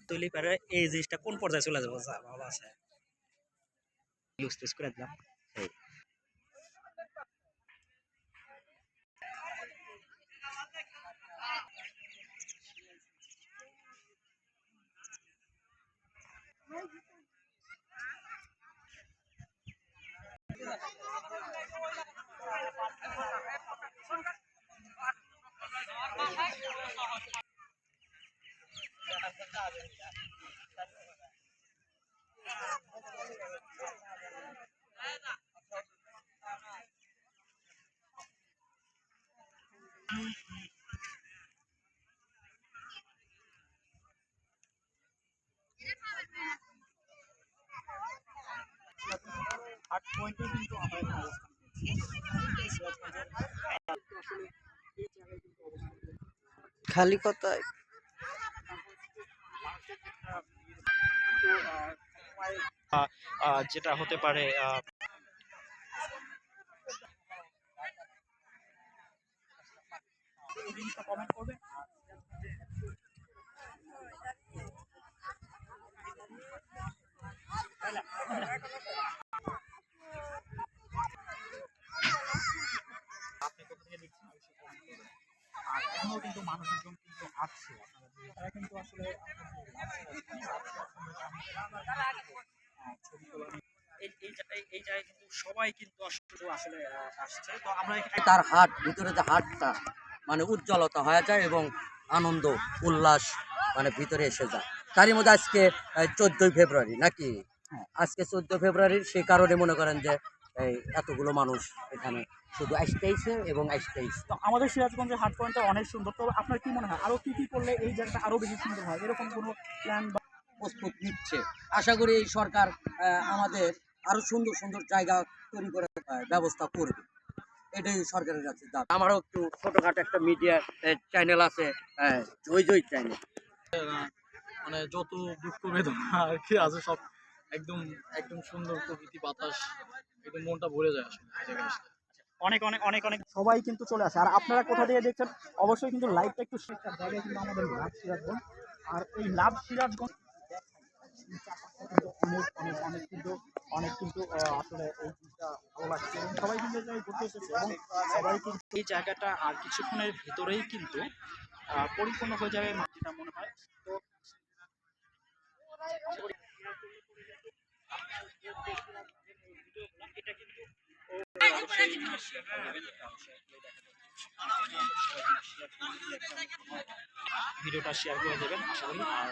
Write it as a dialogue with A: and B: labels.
A: তৈরি করে এই জিনিসটা কোন পর্যায়ে চলে যাবো ভালো আছে ইউজ করে দিলাম এই
B: খালি কথায়
A: যেটা হতে পারে কমেন্ট করবে আপনি কোথা থেকে দেখছেন আর এখনো কিন্তু মানুষজন কিন্তু আছে তারা কিন্তু আসলে এই জায়গায় কিন্তু সবাই কিন্তু আসলে আসছে তো আমরা
B: তার হাট ভিতরে যে হাটটা মানে উজ্জ্বলতা হয়ে যায় এবং আনন্দ উল্লাস মানে ভিতরে এসে যায়। তারই মধ্যে আজকে 14ই ফেব্রুয়ারি নাকি আজকে 14 ফেব্রুয়ারি সেই কারণে মনে করেন যে এই এতগুলো মানুষ এখানে শুধু আসতেইছে এবং আসতেইছে।
A: তো আমাদের সিরাজগঞ্জের হাট পয়েন্টটা অনেক সুন্দর তো আপনার কি মনে হয় আরো কি করলে এই জায়গাটা আরো বেশি সুন্দর হয় এরকম কোনো প্ল্যান বা
B: প্রস্তুত নিচ্ছে। আশা করি এই সরকার আমাদের আরো সুন্দর সুন্দর জায়গা তৈরি করে ব্যবস্থা করবে, এটাই সরকারের কাছে দাবি। আমারও একটু ছোটখাটো একটা মিডিয়া চ্যানেল আছে, জয় জয় চ্যানেল।
C: মানে যত দুঃখ বেদনা আর কি আছে সব একদম একদম সুন্দর প্রকৃতি বাতাস একদম মনটা ভরে যায় আসলে এই জায়গায় আসলে।
A: অনেক অনেক অনেক অনেক সবাই কিন্তু চলে আসে আর আপনারা কোথা দিয়ে দেখছেন অবশ্যই কিন্তু লাইভটা একটু শেয়ার জায়গায় কিন্তু আমাদের লাভ সিরাজগঞ্জ আর এই লাভ সিরাজগঞ্জ অনেক অনেক অনেক কিন্তু আসলে এই জিনিসটা ভালো লাগছে এবং সবাই কিন্তু এই ঘুরতে এসেছে এবং সবাই কিন্তু এই জায়গাটা আর কিছুক্ষণের ভিতরেই কিন্তু পরিপূর্ণ হয়ে যাবে যেটা মনে হয় তো এটা কিন্তু ভিডিওটা শেয়ার করে দেবেন আশা করি আর